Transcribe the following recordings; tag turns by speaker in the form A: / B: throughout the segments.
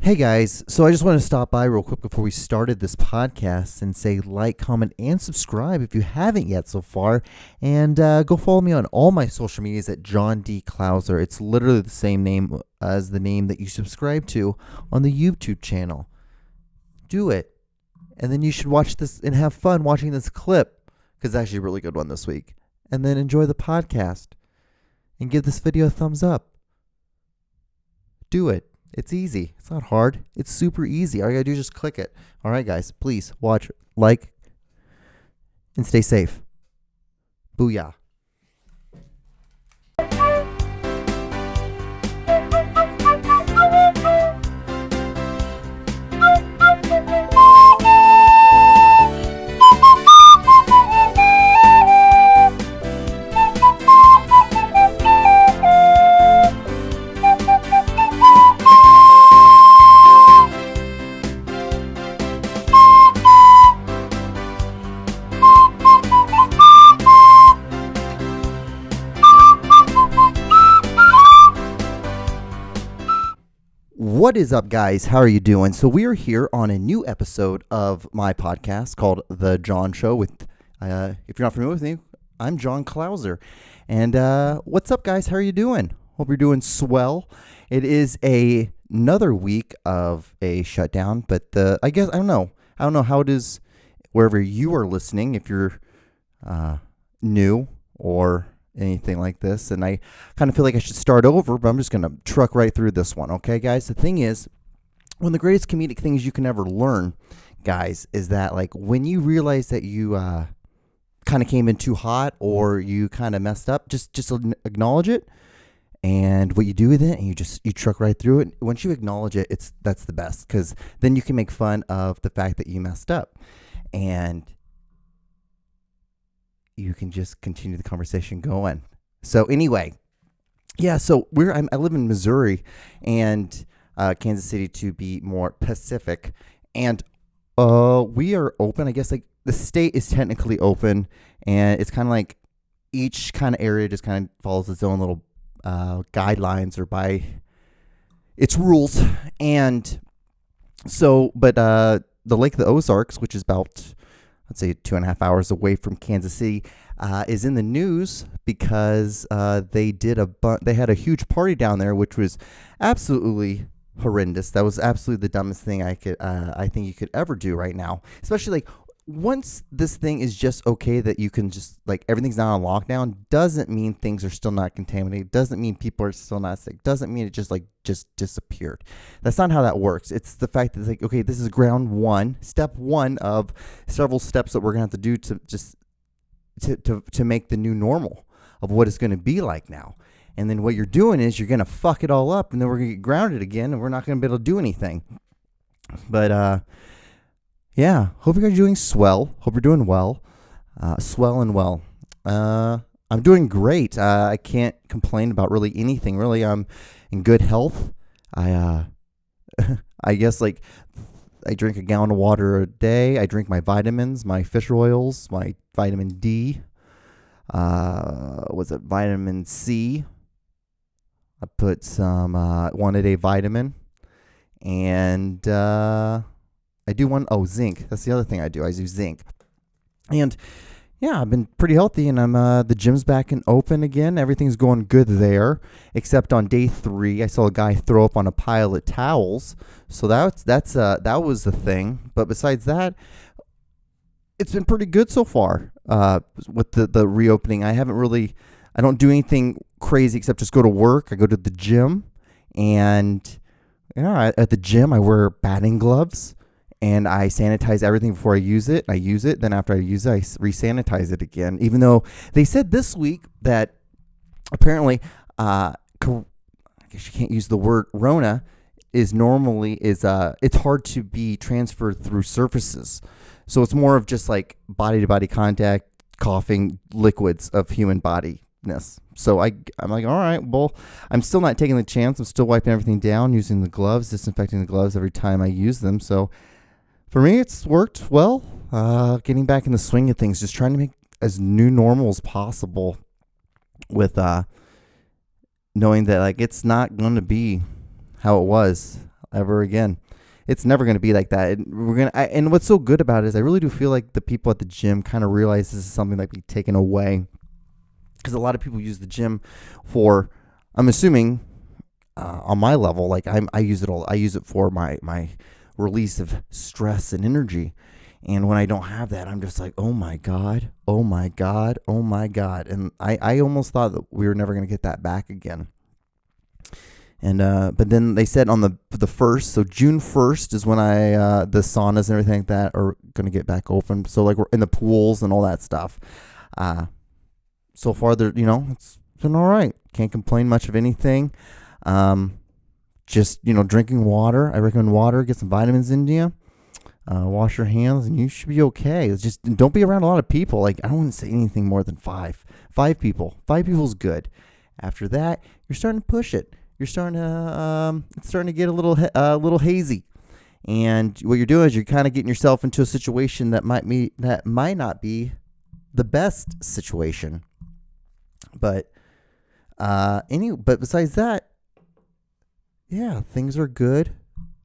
A: Hey guys, so I just want to stop by real quick before we started this podcast and say like, comment, and subscribe if you haven't yet so far. And go follow me on all my social medias at John D. Clouser. It's literally the same name as the name that you subscribe to on the YouTube channel. Do it. And then you should watch this and have fun watching this clip, because it's actually a really good one this week. And then enjoy the podcast and give this video a thumbs up. Do it. It's easy. It's not hard. It's super easy. All you gotta do is just click it. All right, guys, please watch, like, and stay safe. Booyah. What is up, guys? How are you doing? So we are here on a new episode of my podcast called The John Show with, if you're not familiar with me, I'm John Clouser. And what's up, guys? How are you doing? Hope you're doing swell. It is another week of a shutdown, but I guess, I don't know how it is wherever you are listening, if you're new or anything like this, and I kind of feel like I should start over, but I'm just going to truck right through this one, okay, guys? The thing is, one of the greatest comedic things you can ever learn, guys, is that, like, when you realize that you kind of came in too hot or you kind of messed up, just acknowledge it, and what you do with it, and you truck right through it. Once you acknowledge it, that's the best, because then you can make fun of the fact that you messed up, and you can just continue the conversation going. So anyway, yeah, so I live in Missouri and Kansas City, to be more Pacific, and we are open. I guess, like, the state is technically open, and it's kind of like each kind of area just kind of follows its own little guidelines or by its rules. And so, but the Lake of the Ozarks, which is about, let's say, 2.5 hours away from Kansas City, is in the news because they had a huge party down there, which was absolutely horrendous. That was absolutely the dumbest thing I think you could ever do right now. Especially, like, once this thing is just okay that you can just, like, everything's not on lockdown, doesn't mean things are still not contaminated. Doesn't mean people are still not sick. Doesn't mean it just disappeared. That's not how that works. It's the fact that it's like, okay, this is ground one, step one of several steps that we're gonna have to do to make the new normal of what it's gonna be like now. And then what you're doing is you're gonna fuck it all up, and then we're gonna get grounded again, and we're not gonna be able to do anything. But yeah, hope you guys are doing swell. Hope you're doing well. Swell and well. I'm doing great. I can't complain about really anything. Really, I'm in good health. I guess, like, I drink a gallon of water a day. I drink my vitamins, my fish oils, my vitamin D. Vitamin C? I put some 1-a-day vitamin. And I do zinc. That's the other thing I do. I do zinc. And yeah, I've been pretty healthy, and I'm the gym's back and open again. Everything's going good there, except on day 3, I saw a guy throw up on a pile of towels. So that was the thing. But besides that, it's been pretty good so far. With the reopening, I don't do anything crazy except just go to work. I go to the gym, and at the gym I wear batting gloves. And I sanitize everything before I use it. I use it. Then after I use it, I re-sanitize it again. Even though they said this week that apparently, I guess you can't use the word Rona, it's hard to be transferred through surfaces. So it's more of just like body-to-body contact, coughing, liquids of human bodiness. So I'm like, all right, well, I'm still not taking the chance. I'm still wiping everything down, using the gloves, disinfecting the gloves every time I use them. So for me, it's worked well. Getting back in the swing of things, just trying to make as new normal as possible with knowing that, like, it's not going to be how it was ever again. It's never going to be like that. And what's so good about it is I really do feel like the people at the gym kind of realize this is something that be taken away, because a lot of people use the gym for, I'm assuming, on my level, like I use it all. I use it for my release of stress and energy. And when I don't have that, I'm just like, oh my God, oh my God, oh my God. And I almost thought that we were never going to get that back again. And but then they said on the 1st, so June 1st is when the saunas and everything like that are going to get back open. So like we're in the pools and all that stuff. So far, it's been all right. Can't complain much of anything. Just, drinking water. I recommend water. Get some vitamins in you. Wash your hands, and you should be okay. It's just don't be around a lot of people. Like, I don't want to say anything more than 5. 5 people. 5 people is good. After that, you're starting to push it. You're starting to it's starting to get a little hazy. And what you're doing is you're kind of getting yourself into a situation that might not be the best situation. But but besides that, yeah, things are good.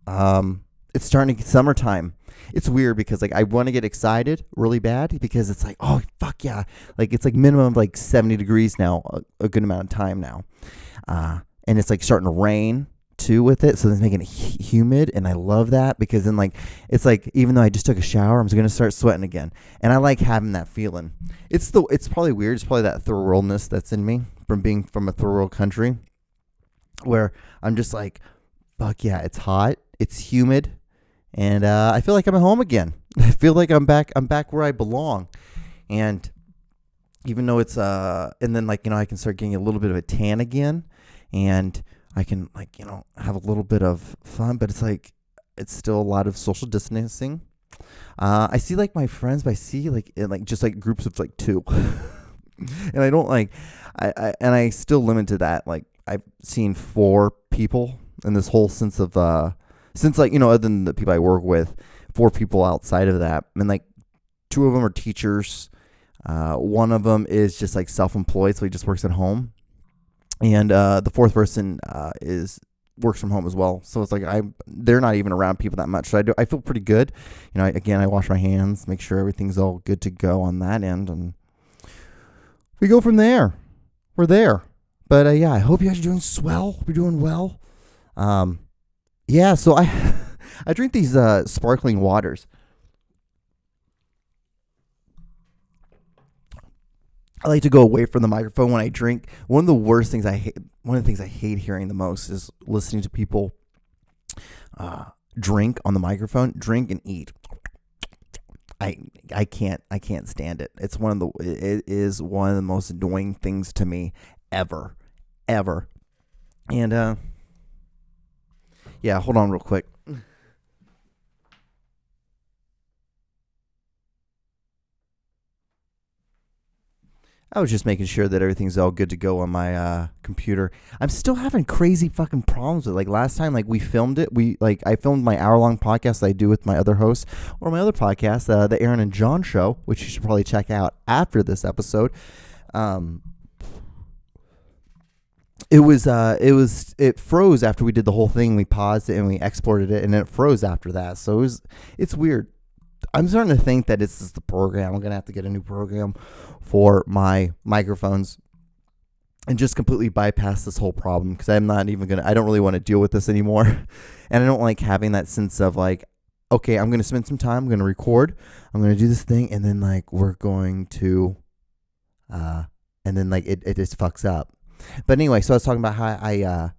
A: It's starting to get summertime. It's weird because like I want to get excited really bad because it's like, oh fuck yeah, like it's like minimum like 70 degrees now, a good amount of time now, and it's like starting to rain too with it, so it's making it humid, and I love that because then like it's like even though I just took a shower, I'm gonna start sweating again, and I like having that feeling. It's probably weird. It's probably that third worldness that's in me from being from a third world country, where I'm just like, fuck yeah, it's hot, it's humid. And I feel like I'm at home again. I feel like I'm back where I belong. And even though it's and then like I can start getting a little bit of a tan again, and I can like have a little bit of fun, but it's like it's still a lot of social distancing. I see like my friends, but I see like just like groups of like 2, and I don't like I still limit to that. Like I've seen 4 people in this whole sense of since like, other than the people I work with, 4 people outside of that. And like 2 of them are teachers. One of them is just like self-employed, so he just works at home. And the 4th person works from home as well. So it's like they're not even around people that much. So I feel pretty good. I wash my hands, make sure everything's all good to go on that end, and we go from there. We're there. But yeah, I hope you guys are doing swell. We're doing well. Yeah, so I drink these sparkling waters. I like to go away from the microphone when I drink. One of the things I hate hearing the most is listening to people drink on the microphone, drink and eat. I can't stand it. It is one of the most annoying things to me ever. And yeah, hold on real quick. I was just making sure that everything's all good to go on my computer. I'm still having crazy fucking problems with it. Like last time, like we filmed it. I filmed my hour-long podcast that I do with my other hosts, or my other podcast, the Aaron and John Show, which you should probably check out after this episode. It froze after we did the whole thing. We paused it and we exported it, and then it froze after that. So it's weird. I'm starting to think that it's just the program. I'm going to have to get a new program for my microphones and just completely bypass this whole problem, because I don't really want to deal with this anymore. And I don't like having that sense of like, okay, I'm going to spend some time, I'm going to record, I'm going to do this thing, and then like we're going to, and then like it just fucks up. But anyway, so I was talking about how I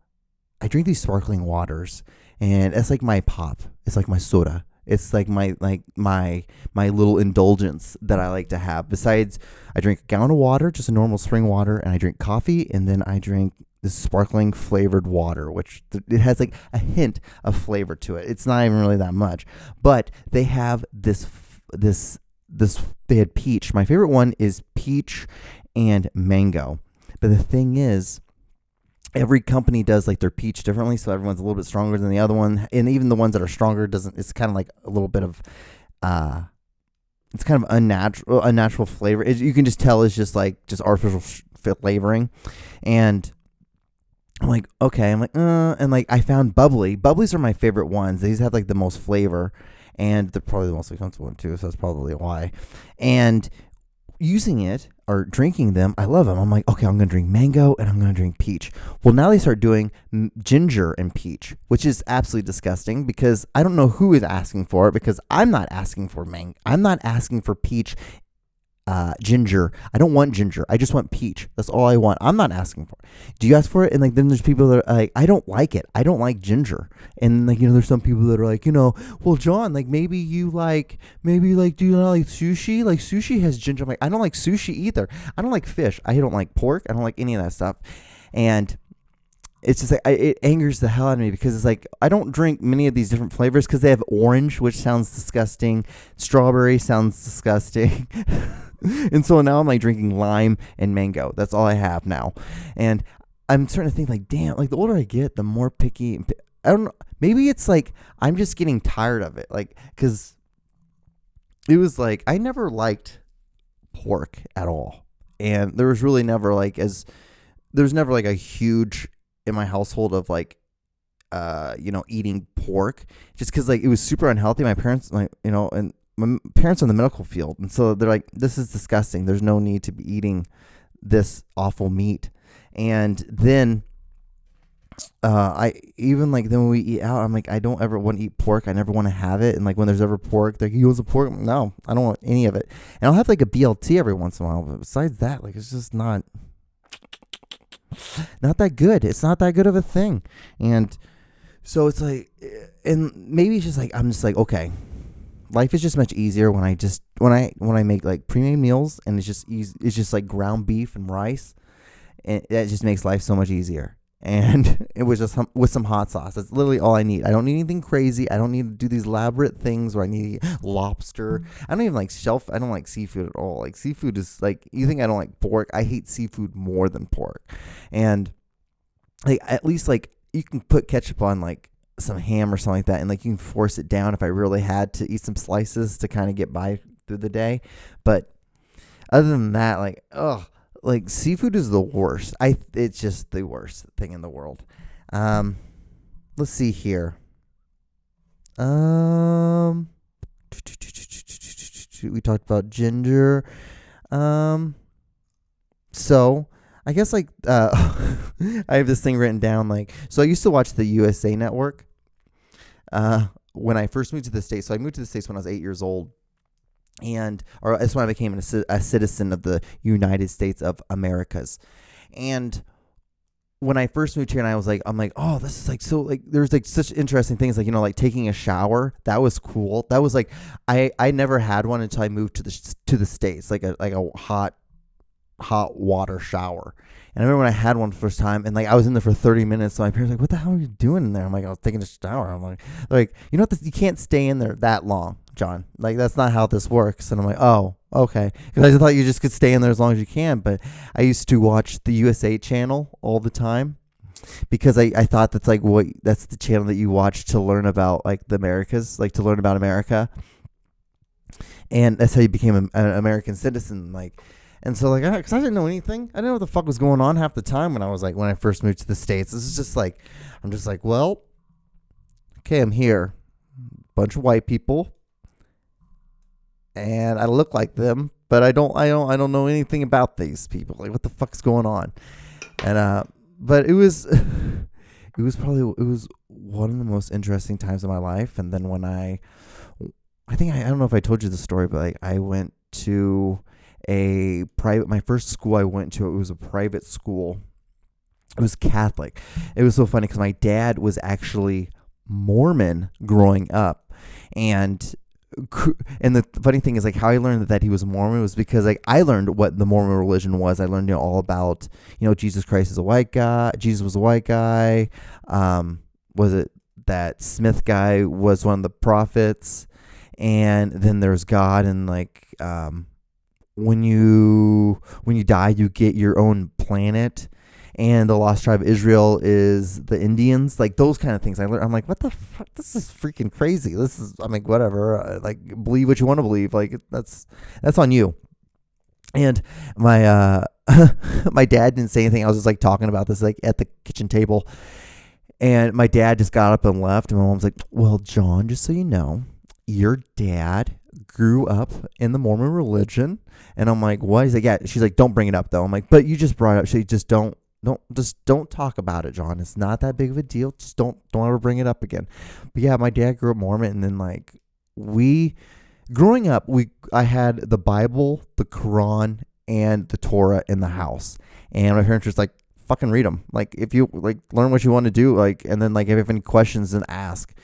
A: drink these sparkling waters, and it's like my pop. It's like my soda. It's like my little indulgence that I like to have. Besides, I drink a gallon of water, just a normal spring water, and I drink coffee, and then I drink this sparkling flavored water, which it has like a hint of flavor to it. It's not even really that much, but they have this. They had peach. My favorite one is peach and mango. But the thing is, every company does like their peach differently, so everyone's a little bit stronger than the other one, and even the ones that are stronger it's kind of like a little bit of it's kind of unnatural flavor. You can just tell it's just artificial flavoring. And I'm like, okay. I'm like, and like I found bubbly. Bubblies are my favorite ones. These have like the most flavor, and they're probably the most expensive one too. So that's probably why. And using it or drinking them, I love them. I'm like, okay, I'm going to drink mango and I'm going to drink peach. Well, now they start doing ginger and peach, which is absolutely disgusting because I don't know who is asking for it because I'm not asking for mango. I'm not asking for peach ginger. I don't want ginger. I just want peach. That's all I want. I'm not asking for it. Do you ask for it? And like then there's people that are like, I don't like it. I don't like ginger. And like, there's some people that are like, well, John, like maybe do you not like sushi? Like sushi has ginger. I'm like, I don't like sushi either. I don't like fish. I don't like pork. I don't like any of that stuff. And it's just like it angers the hell out of me because it's like I don't drink many of these different flavors because they have orange, which sounds disgusting. Strawberry sounds disgusting. And so now I'm like drinking lime and mango. That's all I have now. And I'm starting to think like, damn, like the older I get, the more picky. I don't know. Maybe it's like I'm just getting tired of it. Like, because it was like I never liked pork at all. And there was really never like there's never like a huge in my household of like, eating pork just because like it was super unhealthy. My parents, like, and my parents are in the medical field, and so they're like, this is disgusting. There's no need to be eating this awful meat. And then I even like then when we eat out, I'm like, I don't ever want to eat pork. I never want to have it. And like when there's ever pork, they're like, you want some pork? No, I don't want any of it. And I'll have like a BLT every once in a while, but besides that, like it's just not that good. It's not that good of a thing. And so it's like, and maybe it's just like I'm just like, okay, life is just much easier when I make like pre-made meals and it's just like ground beef and rice, and that just makes life so much easier. And it was just with some hot sauce. That's literally all I need. I don't need anything crazy. I don't need to do these elaborate things where I need to eat lobster. I don't even like I don't like seafood at all. Like seafood is like, you think I don't like pork? I hate seafood more than pork. And like at least like you can put ketchup on like some ham or something like that, and like you can force it down if I really had to eat some slices to kind of get by through the day. But other than that, like, like seafood is the worst. It's just the worst thing in the world. Let's see here. We talked about ginger. So I guess like I have this thing written down. Like, so I used to watch the USA Network when I first moved to the States. So I moved to the States when I was 8 years old. Or that's when I became a citizen of the United States of Americas. And when I first moved here, and I'm like, oh, this is like so like there's like such interesting things like like taking a shower. That was cool. That was like I never had one until I moved to the States, like a hot water shower. And I remember when I had one the first time, and like I was in there for 30 minutes. So my parents were like, "What the hell are you doing in there?" I'm like, "I was taking a shower." I'm like, you know what? You can't stay in there that long, John. Like that's not how this works. And I'm like, "Oh, okay," because I just thought you just could stay in there as long as you can. But I used to watch the USA channel all the time because I thought that's like that's the channel that you watch to learn about like the Americas, like to learn about America, and that's how you became an American citizen, like. And so, like, because I didn't know anything. I didn't know what the fuck was going on half the time when I first moved to the States. This is just like, I'm just like, well, okay, I'm here. Bunch of white people. And I look like them, but I don't know anything about these people. Like, what the fuck's going on? And, but it was one of the most interesting times of my life. And then when I don't know if I told you the story, but like, I went to my first school I went to, it was a private school. It was Catholic. It was so funny because my dad was actually Mormon growing up, and the funny thing is like how I learned that he was Mormon was because like I learned what the Mormon religion was. I learned all about Jesus Christ is a white guy. Jesus was a white guy. Was it that Smith guy was one of the prophets, and then there's God, and like when you die, you get your own planet, and the lost tribe of Israel is the Indians, like those kind of things. I'm like, what the fuck? This is freaking crazy. I'm like, whatever. Like, believe what you want to believe. Like, that's on you. And my my dad didn't say anything. I was just like talking about this like at the kitchen table, and my dad just got up and left. And my mom's like, "Well, John, just so you know, your dad grew up in the Mormon religion." And I'm like, "What?" He's like, "Yeah." She's like, "Don't bring it up though." I'm like, "But you just brought it up." She just don't talk about it, John. It's not that big of a deal. Just don't ever bring it up again. But yeah, my dad grew up Mormon, and then like we growing up, I had the Bible, the Quran, and the Torah in the house, and my parents were just like, fucking read them. Like, if you like learn what you want to do, like, and then like if you have any questions, then ask.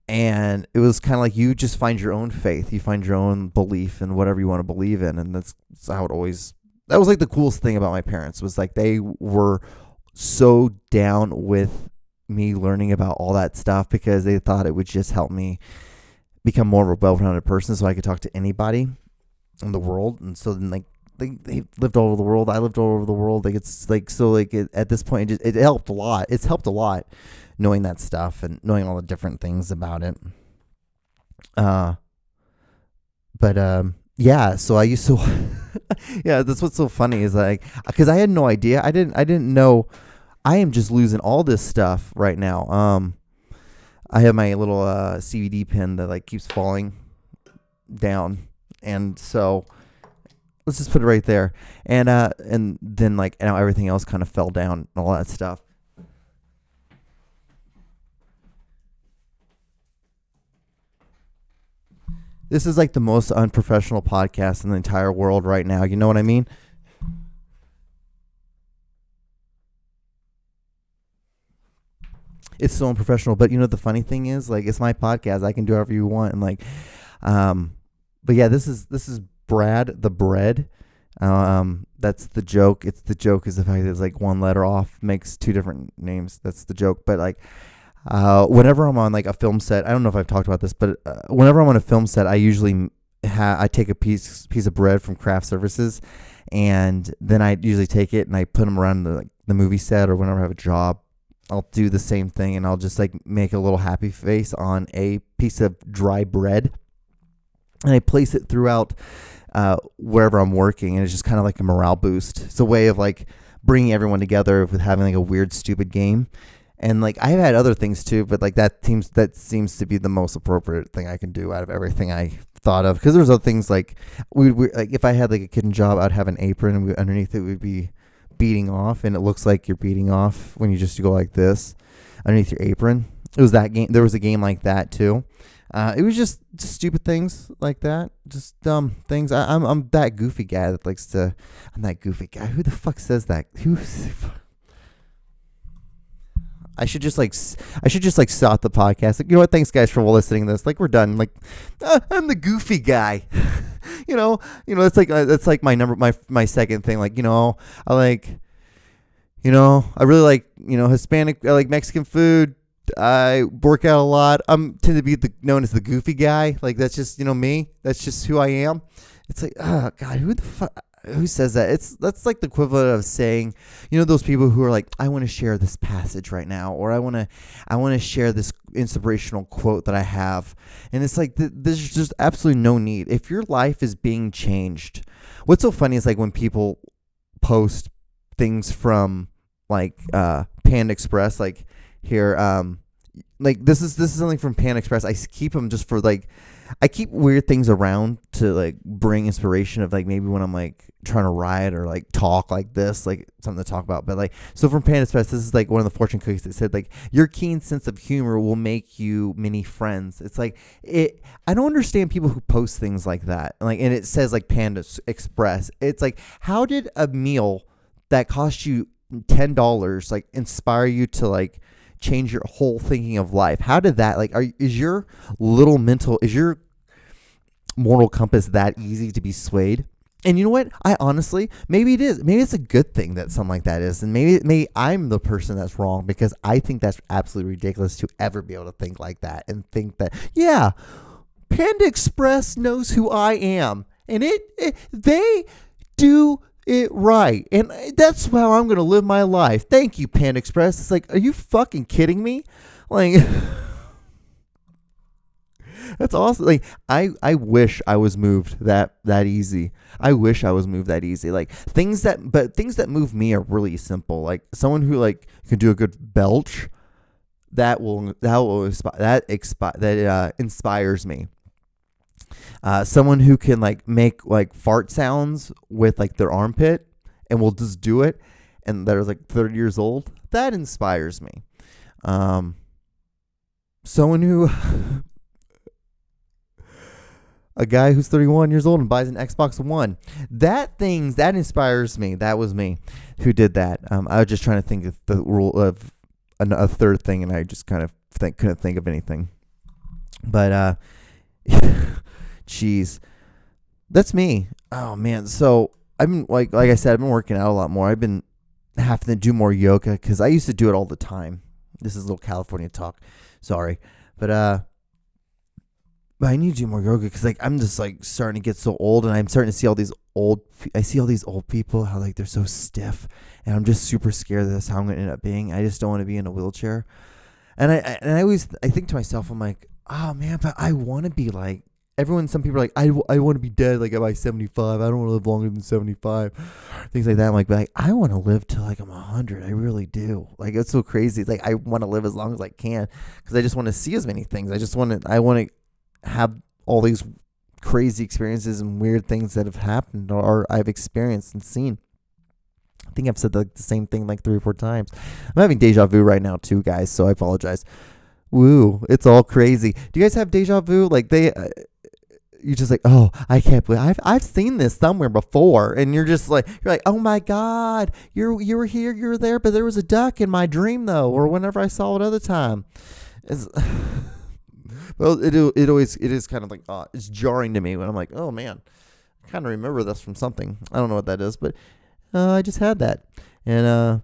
A: And it was kind of like you just find your own faith, you find your own belief in whatever you want to believe in, and that's how it always. That was like the coolest thing about my parents was like they were so down with me learning about all that stuff because they thought it would just help me become more of a well-rounded person so I could talk to anybody in the world. And so then like they lived all over the world. I lived all over the world. Like it's like, so like at this point, it helped a lot. It's helped a lot knowing that stuff and knowing all the different things about it. Yeah, so I used to, yeah, that's what's so funny is like, cause I had no idea. I didn't know I am just losing all this stuff right now. I have my little CBD pen that like keeps falling down, and so let's just put it right there, and then like now everything else kind of fell down and all that stuff. This is like the most unprofessional podcast in the entire world right now. You know what I mean? It's so unprofessional, but you know the funny thing is, like, it's my podcast. I can do whatever you want, and like, but yeah, this is Brad the Bread. That's the joke. It's the joke is the fact that it's like one letter off makes two different names. That's the joke. But like, whenever I'm on like a film set, I don't know if I've talked about this, but whenever I'm on a film set, I usually I take a piece of bread from craft services, and then I usually take it and I put them around the movie set, or whenever I have a job, I'll do the same thing, and I'll just like make a little happy face on a piece of dry bread, and I place it throughout wherever I'm working, and it's just kind of like a morale boost. It's a way of like bringing everyone together with having like a weird, stupid game. And like I've had other things too, but like that seems to be the most appropriate thing I can do out of everything I thought of. Because there's other things like we like if I had like a kitchen job, I'd have an apron, and underneath it would be beating off, and it looks like you're beating off when you just go like this underneath your apron. It was that game. There was a game like that too. It was just stupid things like that, just dumb things. I'm that goofy guy that likes to. I'm that goofy guy. Who the fuck says that? I should just like stop the podcast. Like, you know what? Thanks guys for listening to this. Like, we're done. Like, I'm the goofy guy. you know. It's like my my second thing. Like, I like, I really like, Hispanic. I like Mexican food. I work out a lot. I'm tend to be known as the goofy guy. Like, that's just me. That's just who I am. It's like, oh God, who says that? That's like the equivalent of saying, those people who are like, I want to share this passage right now, or I want to share this inspirational quote that I have, and it's like there's just absolutely no need. If your life is being changed, what's so funny is like when people post things from like Panda Express, like here, like this is something from Panda Express. I keep them just for like. I keep weird things around to like bring inspiration of like maybe when I'm like trying to write or like talk like this, like something to talk about. But like, so from Panda Express, this is like one of the fortune cookies that said like your keen sense of humor will make you many friends. It's like I don't understand people who post things like that. Like, and it says like Panda Express. It's like, how did a meal that cost you $10 like inspire you to like change your whole thinking of life? How did that like is your moral compass that easy to be swayed? And you know what, I honestly, maybe it is, maybe it's a good thing that something like that is, and maybe I'm the person that's wrong, because I think that's absolutely ridiculous to ever be able to think like that and think that, yeah, Panda Express knows who I am, and they do it right, and that's how I'm gonna live my life. Thank you, Panda Express. It's like, are you fucking kidding me? Like, That's awesome. Like I wish I was moved that easy. I wish I was moved that easy. Like things that move me are really simple. Like someone who like can do a good belch, that inspires me. Someone who can like make like fart sounds with like their armpit and will just do it, and they're like 30 years old. That inspires me. Someone who a guy who's 31 years old and buys an Xbox One. That inspires me. That was me who did that. I was just trying to think of the rule of a third thing, and I just kind of couldn't think of anything. But jeez, that's me. Oh man. So I've been like I said, I've been working out a lot more. I've been having to do more yoga because I used to do it all the time. This is a little California talk. Sorry, but I need to do more yoga because like I'm just like starting to get so old, and I'm starting to see all these old people, how like they're so stiff, and I'm just super scared that that's how I'm going to end up being. I just don't want to be in a wheelchair, and I always think to myself, I'm like, oh man, but I want to be like everyone. Some people are like, I want to be dead like by 75. I don't want to live longer than 75, things like that. I'm like, but I want to live till like I'm 100. I really do. Like it's so crazy. It's like I want to live as long as I can because I just want to see as many things. I want to have all these crazy experiences and weird things that have happened or I've experienced and seen. I think I've said the same thing like 3 or 4 times. I'm having deja vu right now too, guys, so I apologize. Woo, it's all crazy. Do you guys have deja vu? Like you just like, oh, I can't believe I've seen this somewhere before, and you're like, oh my God, you were here, you were there, but there was a duck in my dream though, or whenever I saw it other time. Well, it is kind of like it's jarring to me when I'm like, oh man, I kind of remember this from something. I don't know what that is, but I just had that, and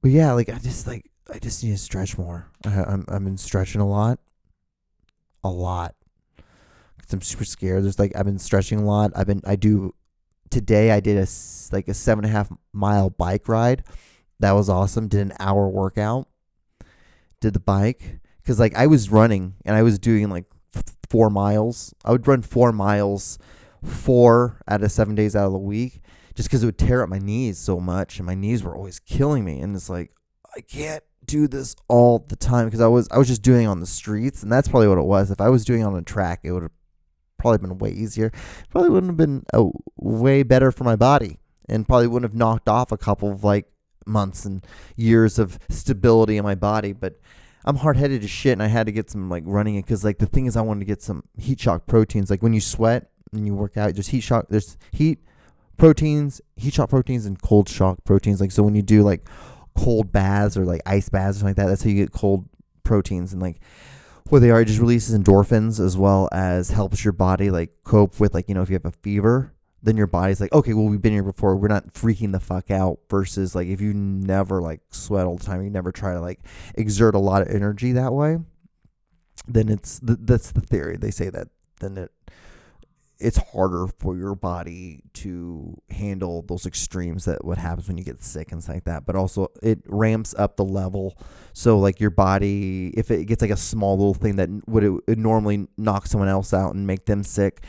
A: but yeah, like I just need to stretch more. I've been stretching a lot. I'm super scared. I've been stretching a lot. Today I did a 7.5 mile bike ride. That was awesome. Did an hour workout. Did the bike. Because like I was running and I was doing like 4 miles. I would run 4 miles 4 out of 7 days out of the week just because it would tear up my knees so much, and my knees were always killing me. And it's like, I can't do this all the time because I was just doing it on the streets, and that's probably what it was. If I was doing it on a track, it would have probably been way easier. Probably wouldn't have been way better for my body, and probably wouldn't have knocked off a couple of like months and years of stability in my body. But I'm hard-headed as shit, and I had to get some like running it because like the thing is I wanted to get some heat shock proteins. Like when you sweat and you work out, there's heat shock proteins and cold shock proteins. Like so when you do like cold baths or like ice baths or something like that, that's how you get cold proteins. And like what they are, it just releases endorphins as well as helps your body like cope with like, if you have a fever, then your body's like, okay, well, we've been here before. We're not freaking the fuck out. Versus like if you never like sweat all the time, you never try to like exert a lot of energy that way, then that's the theory. They say that then it's harder for your body to handle those extremes that what happens when you get sick and stuff like that. But also it ramps up the level. So like your body, if it gets like a small little thing that would normally knock someone else out and make them sick,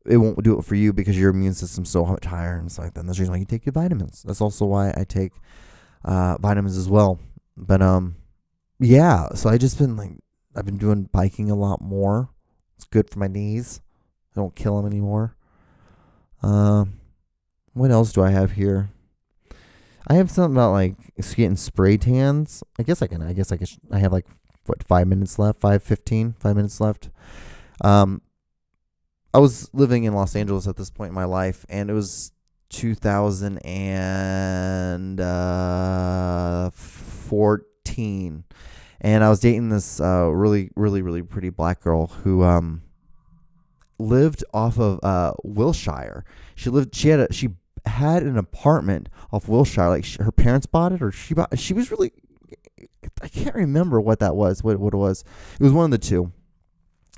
A: it won't do it for you because your immune system's so much higher and stuff like that. And that's the reason why you take your vitamins. That's also why I take vitamins as well. But yeah, so I've been doing biking a lot more. It's good for my knees. I don't kill them anymore. What else do I have here? I have something about like getting spray tans. I have like 5 minutes left. 5 minutes left. I was living in Los Angeles at this point in my life, and it was 2014, and I was dating this really, really, really pretty black girl who lived off of Wilshire. She had an apartment off Wilshire. Like her parents bought it, or she was really, I can't remember what that was. What it was. It was one of the two.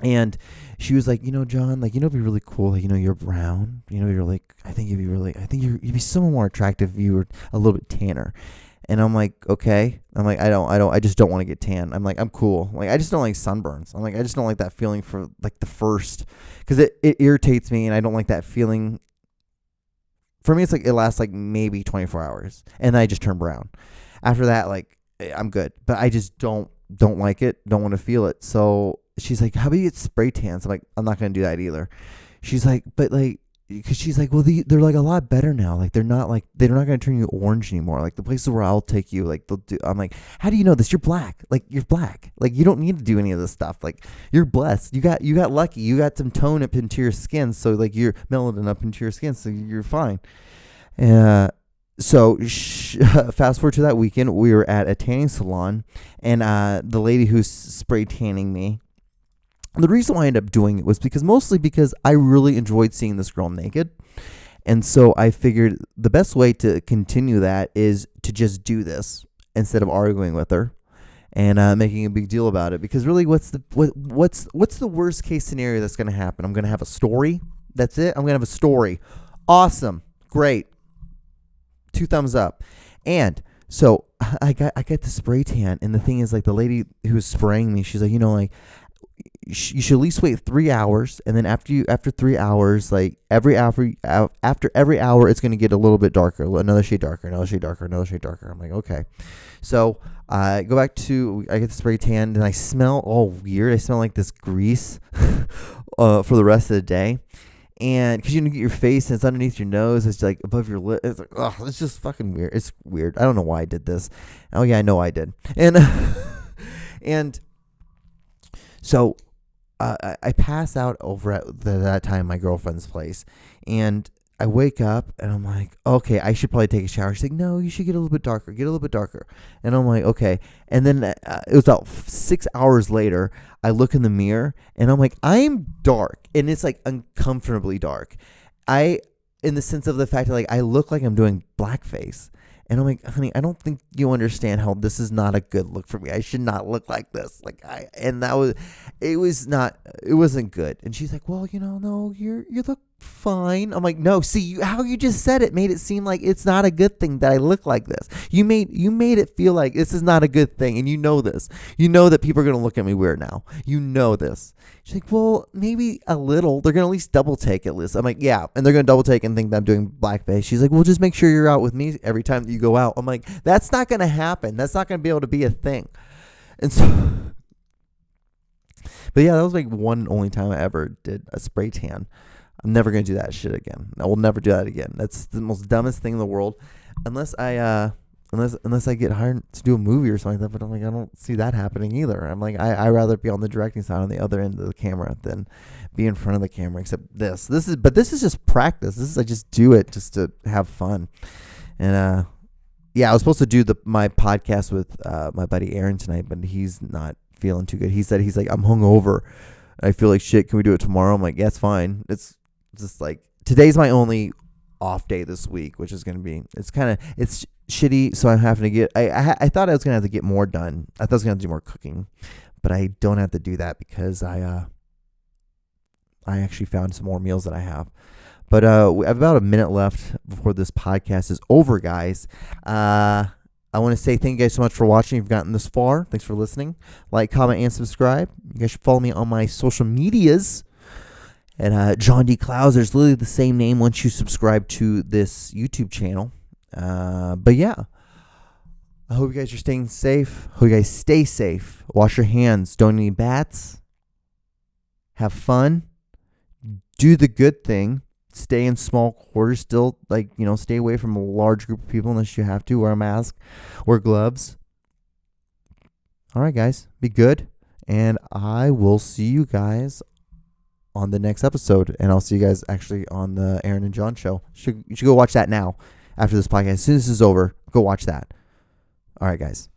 A: And she was like, John, like, it'd be really cool. Like, you're brown. You're like, you'd be so more attractive if you were a little bit tanner. And I'm like, okay. I'm like, I just don't want to get tan. I'm like, I'm cool. Like, I just don't like sunburns. I'm like, I just don't like that feeling for like the first, because it irritates me, and I don't like that feeling. For me, it's like it lasts like maybe 24 hours, and then I just turn brown. After that, like, I'm good, but I just don't like it. Don't want to feel it. So she's like, how about you get spray tans? I'm like, I'm not gonna do that either. She's like, but like, because she's like, well, they're like a lot better now. Like they're not gonna turn you orange anymore. Like the places where I'll take you, like they'll do. I'm like, how do you know this? You're black. Like you're black. Like you don't need to do any of this stuff. Like you're blessed. You got lucky. You got some tone up into your skin, so like you're melanin up into your skin, so you're fine. So fast forward to that weekend, we were at a tanning salon, and the lady who's spray tanning me. The reason why I ended up doing it was mostly because I really enjoyed seeing this girl naked. And so I figured the best way to continue that is to just do this instead of arguing with her and making a big deal about it. Because really, what's the worst case scenario that's going to happen? I'm going to have a story. That's it. I'm going to have a story. Awesome. Great. 2 thumbs up. And so I got the spray tan. And the thing is, like, the lady who's spraying me, she's like, like, you should at least wait 3 hours, and then after 3 hours, like after every hour, it's going to get a little bit darker, another shade darker, another shade darker, another shade darker. I'm like, okay. So I go back to, I get the spray tan, and I smell all weird. I smell like this grease for the rest of the day. And because you get your face, and it's underneath your nose, it's like above your lip. It's like, oh, it's just fucking weird. It's weird. I don't know why I did this. Oh yeah, I know I did. And and so I pass out over at that time my girlfriend's place, and I wake up, and I'm like, okay, I should probably take a shower. She's like, no, you should get a little bit darker, and I'm like, okay. And then it was about 6 hours later, I look in the mirror, and I'm like, I'm dark, and it's like uncomfortably dark. In the sense of the fact that like I look like I'm doing blackface. And I'm like, honey, I don't think you understand how this is not a good look for me. I should not look like this. It wasn't good. And she's like, well, no, you look fine. I'm like, no, see, how you just said it made it seem like it's not a good thing that I look like this. You made it feel like this is not a good thing, and you know this. You know that people are gonna look at me weird now. You know this. She's like, well, maybe a little. They're gonna at least double take at least. I'm like, yeah, and they're gonna double take and think that I'm doing blackface. She's like, well, just make sure you're out with me every time that you go out. I'm like, that's not gonna happen. That's not gonna be able to be a thing. And so, but yeah, that was like one and only time I ever did a spray tan. I'm never going to do that shit again. I will never do that again. That's the most dumbest thing in the world. Unless I get hired to do a movie or something like that. But I'm like, I don't see that happening either. I'm like, I rather be on the directing side on the other end of the camera than be in front of the camera. Except this is just practice. I just do it just to have fun. And yeah, I was supposed to do my podcast with my buddy Aaron tonight, but he's not feeling too good. He's like, I'm hungover. I feel like shit. Can we do it tomorrow? I'm like, yeah, it's fine. It's just like today's my only off day this week, which is going to be, it's shitty. So I'm having to get, I thought I was going to have to get more done. I thought I was going to do more cooking, but I don't have to do that because I actually found some more meals that I have. But we have about a minute left before this podcast is over, guys. I want to say thank you guys so much for watching. If you've gotten this far, thanks for listening. Like, comment, and subscribe. You guys should follow me on my social medias. And John D. Clouser is literally the same name once you subscribe to this YouTube channel. But yeah, I hope you guys are staying safe. Hope you guys stay safe. Wash your hands. Don't eat bats. Have fun. Do the good thing. Stay in small quarters. Still, stay away from a large group of people unless you have to. Wear a mask. Wear gloves. All right, guys. Be good. And I will see you guys on the next episode. And I'll see you guys actually on the Aaron and John show. You should go watch that now after this podcast. As soon as this is over, go watch that. All right, guys.